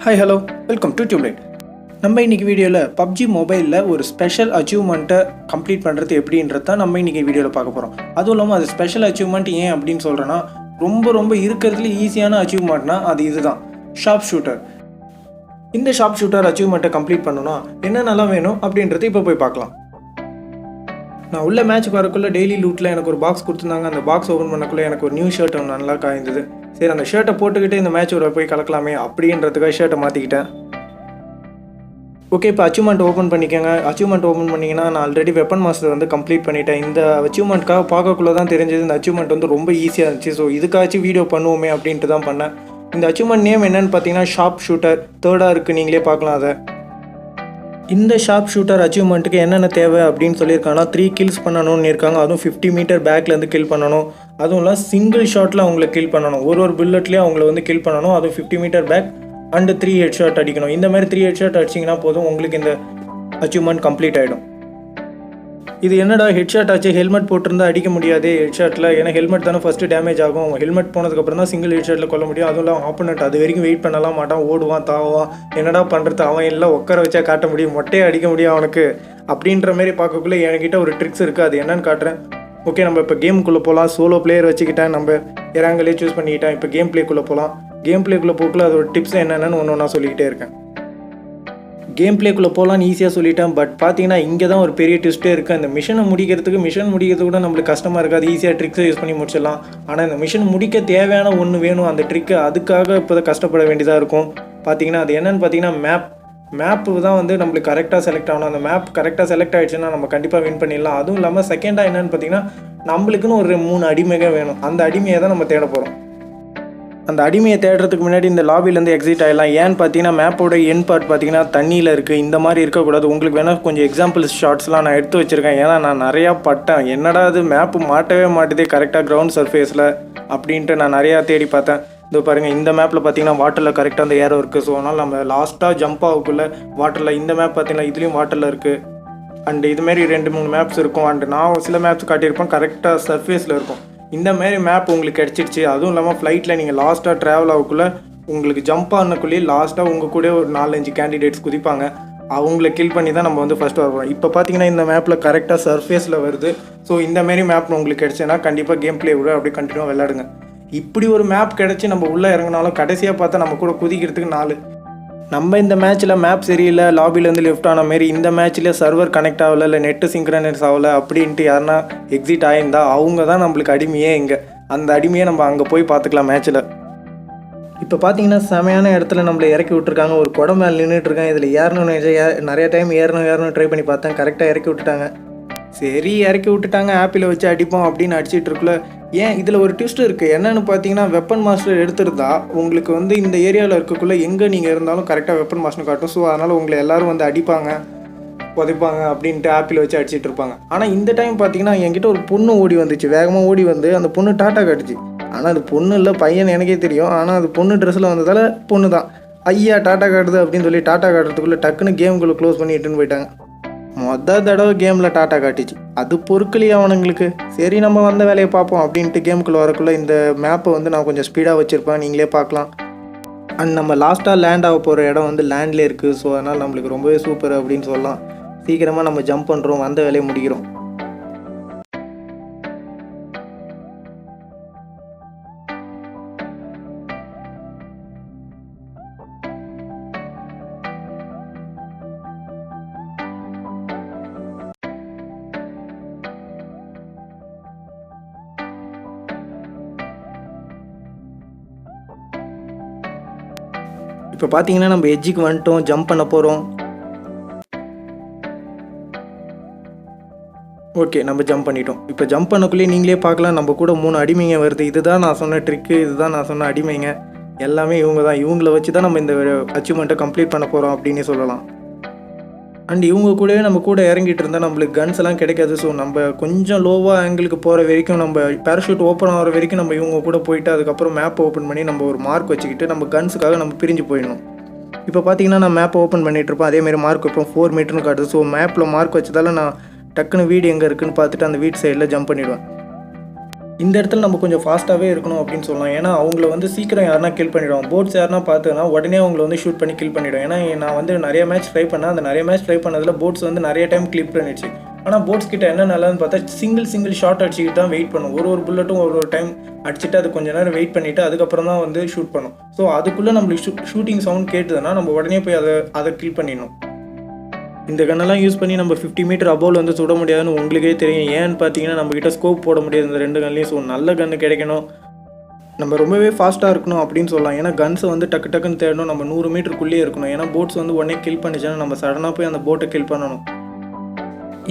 Hi, hello, welcome to TubeLite. நம்ம இன்னைக்கு வீடியோவில் PUBG மொபைலில் ஒரு ஸ்பெஷல் அச்சீவ்மெண்ட்டை கம்ப்ளீட் பண்ணுறது எப்படின்றது தான் நம்ம இன்னைக்கு வீடியோவில் பார்க்க போகிறோம். அதுவும் இல்லாமல் அது ஸ்பெஷல் அச்சீவ்மெண்ட் ஏன் அப்படின்னு சொல்கிறேன்னா ரொம்ப இருக்கிறதுல ஈஸியான அச்சீவ்மெண்ட்னா அது இதுதான், ஷார்ப் ஷூட்டர். இந்த ஷார்ப் ஷூட்டர் அச்சீவ்மெண்ட்டை கம்ப்ளீட் பண்ணணும்னா என்னென்னலாம் வேணும் அப்படின்றது இப்போ போய் பார்க்கலாம். நான் உள்ள மேட்ச்சுக்கு வரக்குள்ளே டெய்லி லூட்டில் எனக்கு ஒரு பாக்ஸ் கொடுத்துருந்தாங்க. அந்த பாக்ஸ் ஓப்பன் பண்ணக்குள்ளே எனக்கு ஒரு நியூ ஷர்ட் ஒன்று நல்லா காய்ந்தது. சரி, அந்த ஷர்ட்டை போட்டுக்கிட்டு இந்த மேட்சோட போய் கலக்கலாமே அப்படின்றதுக்காக ஷர்ட்டை மாற்றிக்கிட்டேன். ஓகே, இப்போ அச்சீவ்மெண்ட் ஓப்பன் பண்ணிக்கோங்க. அச்சீவ்மெண்ட் ஓப்பன் பண்ணிங்கன்னா நான் ஆல்ரெடி வெப்பன் மாஸ்டர் வந்து கம்ப்ளீட் பண்ணிட்டேன். இந்த அச்சீவ்மெண்ட்காக பார்க்கக்குள்ளே தான் தெரிஞ்சது இந்த அச்சீவ்மெண்ட் வந்து ரொம்ப ஈஸியாக இருந்துச்சு. ஸோ இதுக்காச்சும் வீடியோ பண்ணுவோமே அப்படின்ட்டு தான் பண்ணேன். இந்த அச்சீவ்மெண்ட் நேம் என்னென்னு பார்த்தீங்கன்னா ஷார்ப் ஷூட்டர். தேர்டாக இருக்குது, நீங்களே பார்க்கலாம். அதை இந்த ஷார்ப் ஷூட்டர் அச்சீவ்மெண்ட்டுக்கு என்னென்ன தேவை அப்படின்னு சொல்லியிருக்காங்கன்னா 3 கில்ஸ் பண்ணணும்னு இருக்காங்க. அதுவும் 50 மீட்டர் பேக்லேருந்து கில் பண்ணணும். அதுவும் இல்லை சிங்கிள் ஷாட்டில் அவங்கள கில் பண்ணணும். ஒரு புல்லட்லேயும் அவங்கள வந்து கில் பண்ணணும். அதுவும் 50 metre back and 3 head shot அடிக்கணும். இந்த மாதிரி 3 ஹெட் ஷாட் அடிச்சிங்கன்னா போதும், உங்களுக்கு இந்த அச்சீவ்மெண்ட் கம்ப்ளீட் ஆகிடும். இது என்னடா ஹெட் ஷாட் ஆச்சு, ஹெல்மெட் போட்டிருந்தா அடிக்க முடியாது ஹெட் ஷாட்டில், ஏன்னா ஹெல்மெட் தானே ஃபஸ்ட்டு டேமேஜ் ஆகும். ஹெல்மெட் போனதுக்கப்புறம் தான் சிங்கிள் ஹெட் ஷாட்டில் கொல்ல முடியும். அதுவும் இல்லாமல் ஆப்போனட் அது வரைக்கும் வெயிட் பண்ணலாம் மாட்டான், ஓடுவான் தாவான். என்னடா பண்ணுறது, அவன் எல்லாம் உட்கார வச்சா காட்ட முடியும், மொட்டையை அடிக்க முடியும் அவனுக்கு அப்படின்ற மாதிரி பார்க்கக்குள்ளே என்கிட்ட ஒரு ட்ரிக்ஸ் இருக்குது. அது என்னன்னு காட்டுறேன். ஓகே, நம்ம இப்போ கேமுக்குள்ளே போகலாம். சோலோ பிளேயர் வச்சுக்கிட்டேன், நம்ம இறங்கலே சூஸ் பண்ணிக்கிட்டேன். இப்போ கேம் பிளேக்குள்ளே போகலாம். கேம் பிளேக்குள்ளே போக்குள்ள அதோட டிப்ஸ் என்னென்னு ஒன்று ஒன்றா சொல்லிக்கிட்டே இருக்கேன். கேம் பிளேக்குள்ளே போகலான்னு ஈஸியாக சொல்லிட்டேன். பட் பார்த்தீங்கன்னா இங்கே தான் ஒரு பெரிய ட்விஸ்ட்டே இருக்குது. அந்த மிஷன் முடிக்கிறது கூட நம்மளுக்கு கஷ்டமாக இருக்காது, ஈஸியாக ட்ரிக்ஸை யூஸ் பண்ணி முடிச்சிடலாம். ஆனால் இந்த மிஷன் முடிக்க தேவையான ஒன்று வேணும், அந்த ட்ரிக்கு. அதுக்காக இப்போ தான் கஷ்டப்பட வேண்டியதாக இருக்கும். பார்த்தீங்கன்னா அது என்னென்னு பார்த்தீங்கன்னா மேப்பு தான் வந்து நம்மளுக்கு கரெக்டாக செலக்ட் ஆகணும். அந்த மேப் கரெக்டாக செலக்ட் ஆகிடுச்சுன்னா நம்ம கண்டிப்பாக வின் பண்ணிடலாம். அதுவும் இல்லாமல் செகண்டாக என்னென்னு பார்த்தீங்கன்னா நம்மளுக்குன்னு ஒரு 3 அடிமைகள் வேணும். அந்த அடிமையை தான் நம்ம தேட போகிறோம். அந்த அடிமையை தேடுறதுக்கு முன்னாடி இந்த லாபிலேருந்து எக்ஸிட் ஆகிடலாம். ஏன்னு பார்த்தீங்கன்னா மேப்போட என் பார்ட் பார்த்தீங்கன்னா தண்ணியில் இருக்குது. இந்த மாதிரி இருக்கக்கூடாது. உங்களுக்கு வேணால் கொஞ்சம் எக்ஸாம்பிள் ஷார்ட்ஸ்லாம் நான் எடுத்து வச்சுருக்கேன். ஏன்னா நான் நிறையா பட்டேன், என்னடா அது மேப்பு மாட்டவே மாட்டுதே கரெக்டாக கிரவுண்ட் சர்ஃபேஸில் அப்படின்ட்டு நான் நிறையா தேடி பார்த்தேன். இது பாருங்கள், இந்த மேப்பில் பார்த்தீங்கன்னா வாட்டரில் கரெக்டாக அந்த ஏரோ இருக்குது. ஸோ அதனால் நம்ம லாஸ்ட்டாக ஜம்ப் ஆகக்குள்ளே வாட்டரில், இந்த மேப் பார்த்தீங்கன்னா இதுலேயும் வாட்டரில் இருக்குது. அண்டு இதுமாரி 2-3 மேப்ஸ் இருக்கும். அண்டு நான் சில மேப்ஸ் காட்டியிருப்பேன் கரெக்டாக சர்ஃபேஸில் இருக்கும். இந்த மாதிரி மேப் உங்களுக்கு கிடச்சிடுச்சு. அதுவும் இல்லாமல் ஃப்ளைட்டில் நீங்கள் லாஸ்ட்டாக ட்ராவல் ஆகக்குள்ளே உங்களுக்கு ஜம்ப் ஆனக்குள்ளேயே லாஸ்ட்டாக உங்கள் கூட ஒரு 4-5 கேண்டிடேட்ஸ் குதிப்பாங்க. அவங்கள கில் பண்ணி தான் நம்ம வந்து ஃபஸ்ட்டு வருவோம். இப்போ பார்த்தீங்கன்னா இந்த மேப்பில் கரெக்டாக சர்ஃபேஸில் வருது. ஸோ இந்த மாரி மேப் உங்களுக்கு கிடச்சுன்னா கண்டிப்பாக கேம் பிளே விட அப்படியே கண்டினியூவாக விளையாடுங்க. இப்படி ஒரு மேப் கிடச்சி நம்ம உள்ளே இறங்கினாலும் கடைசியாக பார்த்தா நம்ம கூட குதிக்கிறதுக்கு 4. நம்ம இந்த மேட்ச்சில் மேப் சரியில்லை, லாபிலேருந்து லெஃப்ட் ஆன மாரி, இந்த மேட்ச்சில் சர்வர் கனெக்ட் ஆகலை, இல்லை நெட்டு சிங்க்ரனைஸ் ஆகலை அப்படின்ட்டு யாருன்னா எக்ஸிட் ஆகியிருந்தா அவங்க தான் நம்மளுக்கு அடிமையே. இங்கே அந்த அடிமையை நம்ம அங்கே போய் பார்த்துக்கலாம் மேட்ச்சில். இப்போ பார்த்தீங்கன்னா செமையான இடத்துல நம்மளை இறக்கி விட்டுருக்காங்க. ஒரு குடம் மேலே நின்றுட்டுருக்காங்க. இதில் ஏறணும்னு நிறைய டைம் ஏறணும் ட்ரை பண்ணி பார்த்தேன். கரெக்டாக இறக்கி விட்டுட்டாங்க. சரி, இறக்கி விட்டுட்டாங்க, ஆப்பில் வச்சு அடிப்போம் அப்படின்னு அடிச்சிட்டு இருக்குள்ள. ஏன் இதில் ஒரு ட்விஸ்ட் இருக்குது. என்னென்னு பார்த்தீங்கன்னா வெப்பன் மாஸ்டர் எடுத்துருந்தா உங்களுக்கு வந்து இந்த ஏரியாவில் இருக்கக்குள்ளே எங்கே நீங்கள் இருந்தாலும் கரெக்டாக வெப்பன் மாஸ்டர் காட்டும். ஸோ அதனால் உங்களை எல்லோரும் வந்து அடிப்பாங்க, உதைப்பாங்க அப்படின்ட்டு ஆப்பில் வச்சு அடிச்சிட்டு இருப்பாங்க. ஆனால் இந்த டைம் பார்த்தீங்கன்னா என்கிட்ட ஒரு பொண்ணு ஓடி வந்துச்சு. வேகமாக ஓடி வந்து அந்த பொண்ணு டாட்டா காட்டுச்சு. ஆனால் அது பொண்ணு இல்லை, பையன் எனக்கே தெரியும். ஆனால் அது பொண்ணு ட்ரெஸ்ஸில் வந்ததால் பொண்ணு தான். ஐயா டாட்டா காட்டுது அப்படின்னு சொல்லி டாட்டா காட்டுறதுக்குள்ளே டக்குன்னு கேமுக்குள்ளே க்ளோஸ் பண்ணி இட்டுன்னு போயிட்டாங்க. தடவை கேமில் டாட்டா காட்டிச்சு. அது பொறுக்கலையே அவனுங்களுக்கு. சரி, நம்ம வந்த வேலையை பார்ப்போம் அப்படின்ட்டு கேமுக்குள்ளே வரக்குள்ளே இந்த மேப்பை வந்து நான் கொஞ்சம் ஸ்பீடாக வச்சுருப்பேன், நீங்களே பார்க்கலாம். அண்ட் நம்ம லாஸ்ட்டாக லேண்ட் ஆக போகிற இடம் வந்து லேண்ட்லேயே இருக்குது. ஸோ அதனால் நம்மளுக்கு ரொம்பவே சூப்பர் அப்படின்னு சொல்லலாம். சீக்கிரமாக நம்ம ஜம்ப் பண்ணுறோம், வந்த வேலையை முடிக்கிறோம். இப்போ பார்த்தீங்கன்னா நம்ம எட்ஜுக்கு வந்துட்டோம், ஜம்ப் பண்ண போகிறோம். ஓகே, நம்ம ஜம்ப் பண்ணிட்டோம். இப்போ ஜம்ப் பண்ணக்குள்ளேயே நீங்களே பார்க்கலாம், நம்ம கூட 3 அடிமைங்க வருது. இதுதான் நான் சொன்ன ட்ரிக்கு, இதுதான் நான் சொன்ன அடிமைங்க. எல்லாமே இவங்க தான். இவங்கள வச்சு தான் நம்ம இந்த அச்சீவ்மெண்ட்டை கம்ப்ளீட் பண்ண போகிறோம் அப்படின்னு சொல்லலாம். அண்ட் இவங்க கூடவே நம்ம கூட இறங்கிட்டு இருந்தால் நம்மளுக்கு கன்ஸ் எல்லாம் கிடைக்காது. ஸோ நம்ம கொஞ்சம் லோவாக ஆங்கிளுக்கு போகிற வரைக்கும், நம்ம பேராஷூட் ஓப்பன் ஆகிற வரைக்கும் நம்ம இவங்க கூட போயிட்டு அதுக்கப்புறம் மேப் ஓப்பன் பண்ணி நம்ம ஒரு மார்க் வச்சுக்கிட்டு நம்ம கன்ஸுக்காக நம்ம பிரிஞ்சு போயிடணும். இப்போ பார்த்தீங்கன்னா நான் மேப் ஓப்பன் பண்ணிகிட்ருப்பேன். அதேமாதிரி மார்க் வைப்போம், 4 மீட்டர்னு காட்டுது. ஸோ மேப்பில் மார்க் வச்சதால் நான் டக்குன்னு வீடு எங்கே இருக்குதுன்னு பார்த்துட்டு அந்த வீட்டு சைடில் ஜம்ப் பண்ணிவிடுவேன். இந்த இடத்துல நம்ம கொஞ்சம் ஃபாஸ்ட்டாகவே இருக்கணும் அப்படின்னு சொல்லலாம். ஏன்னா அவங்கள வந்து சீக்கிரம் யாருனா கில் பண்ணிவிடுவோம். போட்ஸ் யாருனா பார்த்தோன்னா உடனே அவங்கள வந்து ஷூட் பண்ணி கில் பண்ணிவிடும். ஏன்னா நான் வந்து நிறைய மேட்ச் ட்ரை பண்ணேன். அந்த நிறைய மேட்ச் ட்ரை பண்ணதில் போட்ஸ் வந்து நிறைய டைம் கிளிப் பண்ணிடுச்சு. ஆனால் போட்ஸ் கிட்ட என்ன நல்லதுன்னு பார்த்தா சிங்கிள் ஷாட் அடிச்சுக்கிட்டு தான் வெயிட் பண்ணும். ஒரு புல்லட்டும் ஒரு டைம் அடிச்சுட்டு அது கொஞ்சம் நேரம் வெயிட் பண்ணிவிட்டு அதுக்கப்புறம் தான் வந்து ஷூட் பண்ணும். ஸோ அதுக்குள்ளே நம்மளுக்கு ஷூட்டிங் சவுண்ட் கேட்டுதுன்னா நம்ம உடனே போய் அதை கில் பண்ணிடணும். இந்த கன்னெல்லாம் யூஸ் பண்ணி நம்ம 50 மீட்டர் அபோவில் வந்து சுட முடியாதுன்னு உங்களுக்கே தெரியும். ஏன்னு பார்த்தீங்கன்னா நம்மக்கிட்ட ஸ்கோப் போட முடியாது இந்த 2 கன்லையும். ஸோ நல்ல கன்று கிடைக்கணும், நம்ம ரொம்பவே ஃபாஸ்ட்டாக இருக்கணும் அப்படின்னு சொல்லலாம். ஏன்னா கன்ஸை வந்து டக்குன்னு தேடணும், நம்ம 100 மீட்டருக்குள்ளேயே இருக்கணும். ஏன்னா போட்ஸ் வந்து உடனே கில் பண்ணிச்சுன்னா நம்ம சடனாக போய் அந்த போட்டை கில் பண்ணணும்.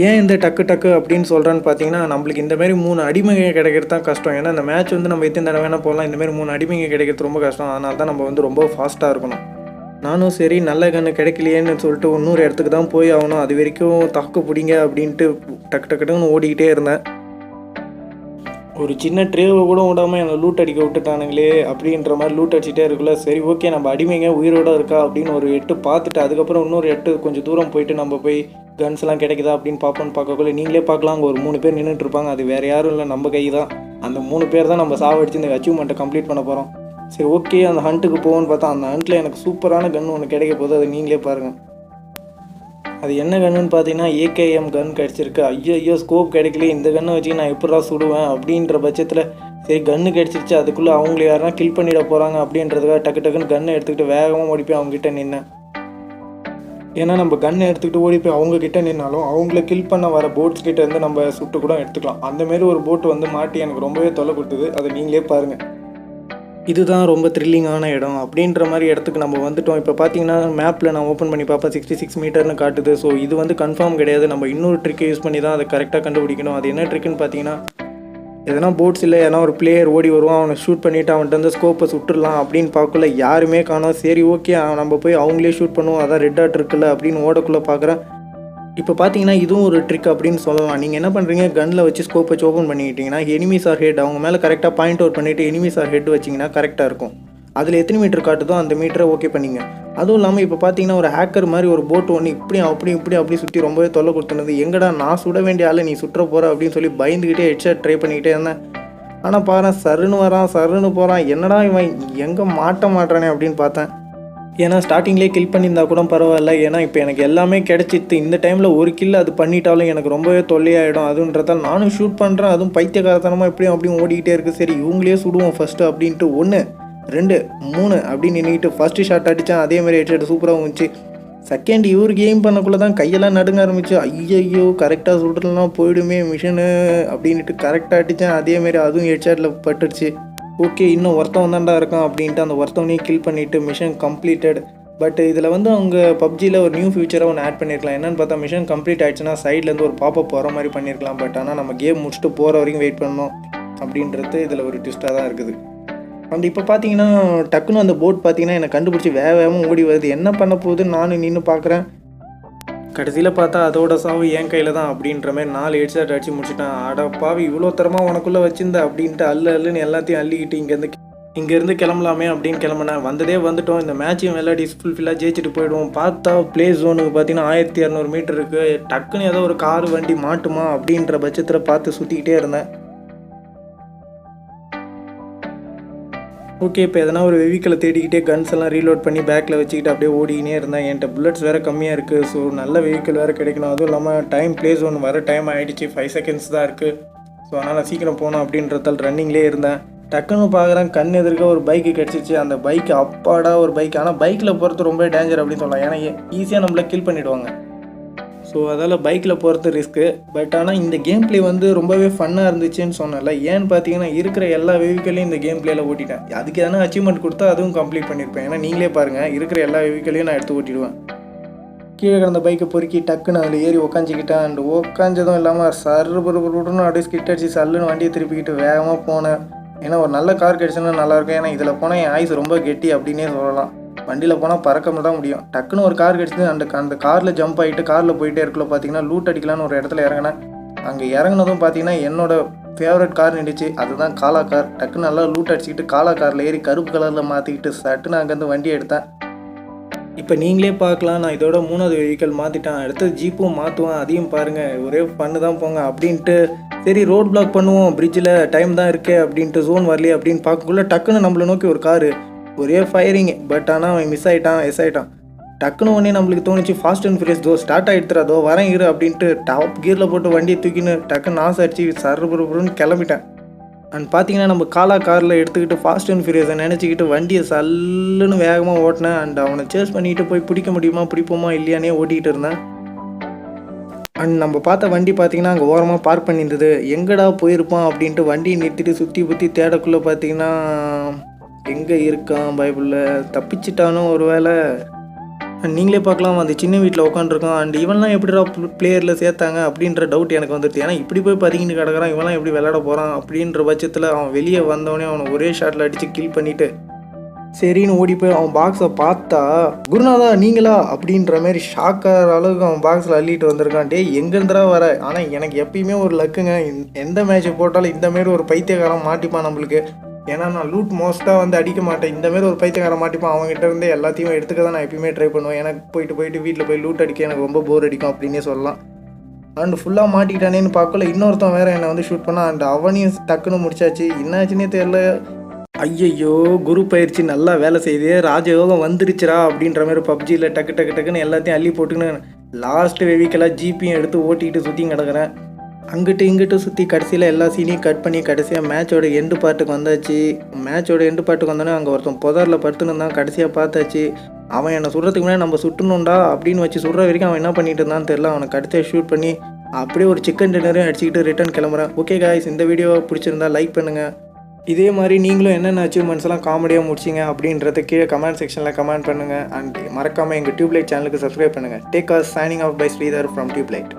ஏன் இந்த டக்கு அப்படின்னு சொல்கிறேன்னு பார்த்தீங்கன்னா நம்மளுக்கு இந்தமாரி 3 அடிமைங்க கிடைக்கிறது தான் கஷ்டம். ஏன்னா இந்த மேட்ச் வந்து நம்ம எத்தனை தடவை வேணால் போகலாம், இந்தமாரி 3 அடிமைங்க கிடைக்கிறது ரொம்ப கஷ்டம். அதனால தான் நம்ம வந்து ரொம்ப ஃபாஸ்ட்டாக இருக்கணும். நானும் சரி நல்ல கன்று கிடைக்கலையேன்னு சொல்லிட்டு இன்னொரு இடத்துக்கு தான் போய் ஆகணும், அது வரைக்கும் தாக்கு பிடிங்க அப்படின்ட்டு டக்குன்னு ஓடிக்கிட்டே இருந்தேன். ஒரு சின்ன ட்ரேவை கூட விடாமல் என்னை லூட் அடிக்க விட்டுட்டானுங்களே அப்படின்ற மாதிரி லூட் அடிச்சுட்டே இருக்குல்ல. சரி ஓகே நம்ம அடிமைங்க உயிரோடு இருக்கா அப்படின்னு ஒரு எட்டு பார்த்துட்டு அதுக்கப்புறம் இன்னொரு எட்டு கொஞ்சம் தூரம் போயிட்டு நம்ம போய் கன்ஸ்லாம் கிடைக்குதா அப்படின்னு பார்க்கக்குள்ள நீங்களே பார்க்கலாம். அங்கே ஒரு 3 பேர் நின்றுட்டு இருப்பாங்க. அது வேறு யாரும் இல்லை, நம்ம கை தான். அந்த 3 பேர் தான் நம்ம சாவடிச்சு இந்த அச்சீவ்மெண்ட்டை கம்ப்ளீட் பண்ண போகிறோம். சரி ஓகே அந்த ஹண்ட்டுக்கு போவோன்னு பார்த்தா அந்த ஹண்ட்டில் எனக்கு சூப்பரான கன்று ஒன்று கிடைக்க போகுது. அதை நீங்களே பாருங்கள். அது என்ன கன்னுன்னு பார்த்தீங்கன்னா AKM கன் கிடச்சிருக்கு. ஐயோ ஸ்கோப் கிடைக்கல, இந்த கன்னை வச்சு நான் எப்படா சுடுவேன் அப்படின்ற பட்சத்தில் சரி கன்று கிடச்சிருச்சு, அதுக்குள்ளே அவங்கள யாருனா கில் பண்ணிட போகிறாங்க அப்படின்றதுக்காக டக்குன்னு கன்னை எடுத்துக்கிட்டு வேகமாக ஓடி போய் அவங்ககிட்ட நின்னேன். ஏன்னா நம்ம கன்னை எடுத்துக்கிட்டு ஓடி போய் அவங்கக்கிட்ட நின்னாலும் அவங்கள கில் பண்ண வர போட்ஸ் கிட்ட இருந்து நம்ம சுட்டு கூட எடுத்துக்கலாம். அந்தமாரி ஒரு போட்டு வந்து மாட்டி எனக்கு ரொம்பவே தொல்லை கொடுத்தது. அதை நீங்களே பாருங்கள். இதுதான் ரொம்ப த்ரில்லிங்கான இடம் அப்படின்ற மாதிரி இடத்துக்கு நம்ம வந்துட்டோம். இப்போ பார்த்தீங்கன்னா மேப்பில் நான் ஓப்பன் பண்ணி பார்ப்பேன் 66 மீட்டர்னு காட்டுது. ஸோ இது வந்து கன்ஃபார்ம் கிடையாது. நம்ம இன்னொரு ட்ரிக்கை யூஸ் பண்ணி தான் அதை கரெக்டாக கண்டுபிடிக்கணும். அது என்ன ட்ரிக்குன்னு பார்த்தீங்கன்னா எதனா போட்ஸ் இல்லை ஏன்னா ஒரு பிளேயர் ஓடி வருவான், அவனை ஷூட் பண்ணிவிட்டு அவன்கிட்ட வந்து ஸ்கோப்பை சுட்டுடலாம் அப்படின்னு பார்க்கல, யாருமே காணோம். சரி ஓகே நம்ம போய் அவங்களே ஷூட் பண்ணுவோம், அதான் ரெட் டாட் இருக்குல்ல அப்படின்னு ஓடக்குள்ளே பார்க்குறேன். இப்போ பார்த்தீங்கன்னா இதுவும் ஒரு ட்ரிக் அப்படின்னு சொல்லலாம். நீங்கள் என்ன பண்ணுறீங்க, கன்னில் வச்சு ஸ்கோப் வச்சு ஓப்பன் பண்ணிக்கிட்டிங்கன்னா எனிமீஸ் ஆர் ஹெட் அவங்க மேலே கரெக்டாக பாயிண்ட் அவுட் பண்ணிவிட்டு எனிமீஸ் ஆர் ஹெட் வச்சிங்கன்னா கரெக்டாக இருக்கும். அதில் எத்தனை மீட்டர் காட்டுதோ அந்த மீட்டரை ஓகே பண்ணிங்க. அதுவும் இல்லாமல் இப்போ பார்த்தீங்கன்னா ஒரு ஹேக்கர் மாதிரி ஒரு போட் ஒன்று இப்படி சுற்றி ரொம்பவே தொல்லை கொடுத்துனது. எங்கடா நான் சுட வேண்டிய ஆள் நீ சுற்ற போகிற அப்படின்னு சொல்லி பயந்துக்கிட்டே ஹெட்ஷாட் ட்ரை பண்ணிக்கிட்டே இருந்தேன். ஆனால் பாரு சருன்னு போகிறான், என்னடா இவன் எங்கே மாட்டானே அப்படின்னு பார்த்தேன். ஏன்னா ஸ்டார்டிங்லேயே கில் பண்ணியிருந்தா கூட பரவாயில்ல. ஏன்னா இப்போ எனக்கு எல்லாமே கிடச்சிட்டு இந்த டைமில் ஒரு கில் அது பண்ணிட்டாலும் எனக்கு ரொம்பவே தொல்லையாகிடும். அதுன்றதால் நானும் ஷூட் பண்ணுறேன். அதுவும் பைத்தியக்காரத்தனமாக அப்படியும் ஓடிக்கிட்டே இருக்குது. சரி இவங்களே சுடுவோம் ஃபஸ்ட்டு அப்படின்ட்டு 1 2 3 அப்படின்னு நின்றுக்கிட்டு ஃபஸ்ட்டு ஷாட் அடித்தேன். அதேமாதிரி ஹெட்ஷாட் சூப்பராக இருந்துச்சு. செகண்ட் இவருக்கு எய்ம் பண்ணக்குள்ளே தான் கையெல்லாம் நடுங்க ஆரம்பிச்சு. ஐயோ கரெக்டாக சுடுறதுலாம் போயிடுமே மிஷினு அப்படின்ட்டு கரெக்டாக அடித்தேன். அதேமாரி அதுவும் ஹெட்ஷாட்டில் பட்டுடுச்சு. ஓகே இன்னும் ஒருத்தவன் தான்டா இருக்கான் அப்படின்ட்டு அந்த ஒருத்தவனையும் கில் பண்ணிவிட்டு மிஷன் கம்ப்ளீட்டட். பட் இதில் வந்து அவங்க பப்ஜியில் ஒரு நியூ ஃபியூச்சராக ஒன்று ஆட் பண்ணியிருக்கலாம். என்னென்னு பார்த்தா மிஷன் கம்ப்ளீட் ஆகிடுச்சுன்னா சைட்லேருந்து ஒரு பாப்பப் போகிற மாதிரி பண்ணியிருக்கலாம். பட் ஆனால் நம்ம கேம் முடிச்சுட்டு போகிற வரைக்கும் வெயிட் பண்ணணும் அப்படின்றது இதில் ஒரு ட்விஸ்ட்டாக தான் இருக்குது. அந்த இப்போ பார்த்தீங்கன்னா டக்குன்னு அந்த போட் பார்த்தீங்கன்னா என்னை கண்டுபிடிச்சி வேகமாக ஓடி வருது. என்ன பண்ண போகுதுன்னு நானும் நின்று பார்க்குறேன். கடைசியில் பார்த்தா அதோட சாவு என் கையில் தான் அப்படின்ற மாதிரி 4 ஹெட்ஷாட் அடிச்சு முடிச்சுட்டான். அடப்பாவி இவ்வளோ தரமாக உனக்குள்ளே வச்சிருந்த அப்படின்ட்டு அல்லுன்னு எல்லாத்தையும் அள்ளிக்கிட்டு இங்கேருந்து கிளம்பலாமே அப்படின்னு கிளம்புனேன். வந்துட்டோம், இந்த மேட்சையும் விளையாடி ஃபுல்ஃபில்லாக ஜெயிச்சுட்டு போயிடுவோம். பார்த்தா பிளே ஜோனுக்கு பார்த்தீங்கன்னா 1200 மீட்டர் இருக்குது. டக்குன்னு ஏதோ ஒரு கார் வண்டி மாட்டுமா அப்படின்ற பட்சத்தில் பார்த்து சுற்றிக்கிட்டே இருந்தேன். ஓகே இப்போ எதனா ஒரு வெஹிக்கிளை தேடிக்கிட்டே கன்ஸ் எல்லாம் ரீலோட் பண்ணி பேக்கில் வச்சுக்கிட்டு அப்படியே ஓடிக்கினே இருந்தேன். என்கிட்ட புல்லட்ஸ் வேறு கம்மியாக இருக்குது. ஸோ நல்ல வெஹிக்கிள் வேறு கிடைக்கணும். அதுவும் இல்லாமல் பிளேஸ் ஒன்று வர டைம் ஆகிடுச்சு, 5 செகண்ட்ஸ் தான் இருக்குது. ஸோ அதனால் சீக்கிரம் போகணும் அப்படின்றதால் ரன்னிங்லேயே இருந்தேன். டக்குன்னு பார்க்குறேன் கண் எதிர்க்க ஒரு பைக்கு கிடச்சிச்சு. அந்த பைக்கு அப்பாடா ஒரு பைக். ஆனால் பைக்கில் போகிறது ரொம்ப டேஞ்சர் அப்படின்னு சொல்லலாம். ஏன்னா ஈஸியாக நம்மளை கில் பண்ணிவிடுவாங்க. ஸோ அதால் பைக்கில் போகிறது ரிஸ்க்கு. பட் ஆனால் இந்த கேம் பிளே வந்து ரொம்பவே ஃபன்னாக இருந்துச்சுன்னு சொன்னல. ஏன்னு பார்த்தீங்கன்னா இருக்கிற எல்லா வெஹிக்கலையும் இந்த கேம் பிளேயில் ஓட்டிட்டேன். அதுக்கு எதனா அச்சீவ்மெண்ட் கொடுத்தா அதுவும் கம்ப்ளீட் பண்ணியிருப்பேன். ஏன்னா நீங்களே பாருங்கள் இருக்கிற எல்லா வெஹிக்கலையும் நான் எடுத்து ஓட்டிடுவேன். கீழே கிடந்த பைக்கை பொறுக்கி டக்குன்னு அதில் ஏறி உக்காஞ்சிக்கிட்டேன். அண்ட் உக்காஞ்சதும் இல்லாமல் சர்ன்னு அப்படியே ஸ்கிட் அடிச்சு சல்லுன்னு வண்டியை திருப்பிக்கிட்டு வேகமாக போனேன். ஏன்னா ஒரு நல்ல கார் கிடச்சுன்னா நல்லாயிருக்கும். ஏன்னா இதில் போனால் என் ஆயுஸ் ரொம்ப கெட்டி அப்படின்னே சொல்லலாம். வண்டியில் போனால் பறக்க தான் முடியும். டக்குன்னு ஒரு கார் கிடச்சிது. அந்த காரில் ஜம்ப் ஆகிட்டு காரில் போயிட்டே இருக்கல பார்த்தீங்கன்னா லூட் அடிக்கலான்னு ஒரு இடத்துல இறங்கினேன். அங்கே இறங்கினதும் பார்த்தீங்கன்னா என்னோடய ஃபேவரட் கார் நின்றுச்சு. அதுதான் காலா கார். டக்குன்னு நல்லா லூட் அடிச்சுக்கிட்டு காலா காரில் ஏறி கருப்பு கலரில் மாற்றிக்கிட்டு சட்டுன்னு அங்கேருந்து வண்டியை எடுத்தேன். இப்போ நீங்களே பார்க்கலாம், நான் இதோட 3வது வெஹிக்கிள் மாற்றிட்டேன், அடுத்தது ஜீப்பும் மாற்றுவேன், அதையும் பாருங்கள், ஒரே பண்ணு தான் போங்க அப்படின்ட்டு. சரி ரோட் பிளாக் பண்ணுவோம், பிரிட்ஜில் டைம் தான் இருக்கே அப்படின்ட்டு, ஜோன் வரலையே அப்படின்னு பார்க்கக்குள்ள டக்குன்னு நம்மளை நோக்கி ஒரு காரு, ஒரே ஃபயரிங். பட் ஆனால் அவன் மிஸ் ஆகிட்டான், எஸ் ஆகிட்டான். டக்குன்னு ஒன்றே நம்மளுக்கு தோணுச்சு, ஃபாஸ்ட் அண்ட் ஃபியூரியஸ் தோ ஸ்டார்ட் ஆகிடுத்துறா, அதோ வரேன் இரு அப்படின்ட்டு டாப் கியரில் போட்டு வண்டியை தூக்கின்னு டக்குன்னு நாசம் அடிச்சு சர்புருன்னு கிளம்பிட்டேன். அண்ட் பார்த்தீங்கன்னா நம்ம காரில் எடுத்துக்கிட்டு ஃபாஸ்ட் அண்ட் ஃபியூரியஸை நினச்சிக்கிட்டு வண்டியை சல்லுன்னு வேகமாக ஓட்டினேன். அண்ட் அவனை சேஸ் பண்ணிட்டு போய் பிடிக்க முடியுமா பிடிப்போமா இல்லையானே ஓட்டிகிட்டு இருந்தேன். அண்ட் நம்ம பார்த்த வண்டி பார்த்தீங்கன்னா அங்கே ஓரமாக பார்க் பண்ணியிருந்தது. எங்கடா போயிருப்பான் அப்படின்ட்டு வண்டியை நிறுத்திட்டு சுற்றி பற்றி தேடக்குள்ளே பார்த்தீங்கன்னா எங்கே இருக்கான் பைபிளில், தப்பிச்சிட்டானோ ஒரு வேளை. அண்ட் நீங்களே பார்க்கலாம், அந்த சின்ன வீட்டில் உட்காந்துருக்கான். அண்ட் இவன்லாம் எப்படிடா பிளேயரில் சேர்த்தாங்க அப்படின்ற டவுட் எனக்கு வந்துடுது. ஏன்னா இப்படி போய் பார்த்தீங்கன்னு கிடக்கிறான், இவன்லாம் எப்படி விளையாட போகிறான் அப்படின்ற பட்சத்தில் அவன் வெளியே வந்தவொடனே அவனை ஒரே ஷாட்டில் அடித்து கில் பண்ணிவிட்டு சரின்னு ஓடி போய் அவன் பாக்ஸை பார்த்தா, குருநாதா நீங்களா அப்படின்ற மாதிரி ஷாக்காகிற அளவுக்கு அவன் பாக்ஸில் அள்ளிட்டு வந்திருக்கான். டே எங்கேருந்துடா வர. ஆனால் எனக்கு எப்பயுமே ஒரு லக்குங்க, எந்த மேட்ச்சை போட்டாலும் இந்தமாரி ஒரு பைத்தியக்காரன் மாட்டிப்பான் நம்மளுக்கு. ஏன்னா நான் லூட் மோஸ்ட்டாக வந்து அடிக்க மாட்டேன், இந்தமாரி ஒரு பைத்தியக்காரன் மாட்டிப்பான். அவங்ககிட்ட இருந்து எல்லாத்தையும் எடுத்துக்க தான் நான் எப்பயுமே ட்ரை பண்ணுவேன். எனக்கு போயிட்டு வீட்டில் போய் லூட் அடிக்க எனக்கு ரொம்ப போர் அடிக்கும் அப்படின்னே சொல்லலாம். அண்ட் ஃபுல்லாக மாட்டிக்கிட்டானேன்னு பார்க்கல, இன்னொருத்தன் வேறு என்னை வந்து ஷூட் பண்ணான். அண்ட் அவனையும் டக்குன்னு முடிச்சாச்சு. என்னாச்சுன்னே தெரியல. ஐயையோ குரு பயிற்சி நல்லா வேலை செய்யுது, ராஜயோகம் வந்துருச்சுரா அப்படின்ற மாதிரி பப்ஜியில் டக்குன்னு எல்லாத்தையும் அள்ளி போட்டுக்கின்னு லாஸ்ட்டு வெஹிக்கலாக ஜிபியும் எடுத்து ஓட்டிக்கிட்டு சுற்றியும் கிடக்கிறேன். அங்கிட்டு இங்கிட்டு சுற்றி கடைசியில் எல்லா சீனையும் கட் பண்ணி கடைசியாக மேட்சோட எண்டு பார்ட்டுக்கு வந்தாச்சு. மேட்சோட எண்டு பார்ட்டுக்கு வந்தோடனே அங்கே ஒருத்தன் புதரில் படுத்துன்னு இருந்தான். கடைசியாக பார்த்தாச்சு. அவன் என்னை சுடுறதுக்கு முன்னாடி நம்ம சுட்டணும்டா அப்படின்னு வச்சு சுடுற வரைக்கும் அவன் என்ன பண்ணிட்டு இருந்தான்னு தெரியல. அவனை கடைசியாக ஷூட் பண்ணி அப்படியே ஒரு சிக்கன் டின்னரையும் அடிச்சுக்கிட்டு ரிட்டர்ன் கிளம்புறேன். ஓகே காய்ஸ், இந்த வீடியோ பிடிச்சிருந்தா லைக் பண்ணுங்கள். இதே மாதிரி நீங்களும் என்னென்ன அச்சீவ்மெண்ட்ஸ்லாம் காமெடியாக முடிச்சிங்க அப்படின்றத கீழே கமெண்ட் செக்ஷனில் கமெண்ட் பண்ணுங்கள். அண்ட் மறக்காமல் எங்கள் டியூப்லைட் சேனலுக்கு சப்ஸ்கிரைப் பண்ணுங்கள். Take us signing off by Sridhar from tubelight.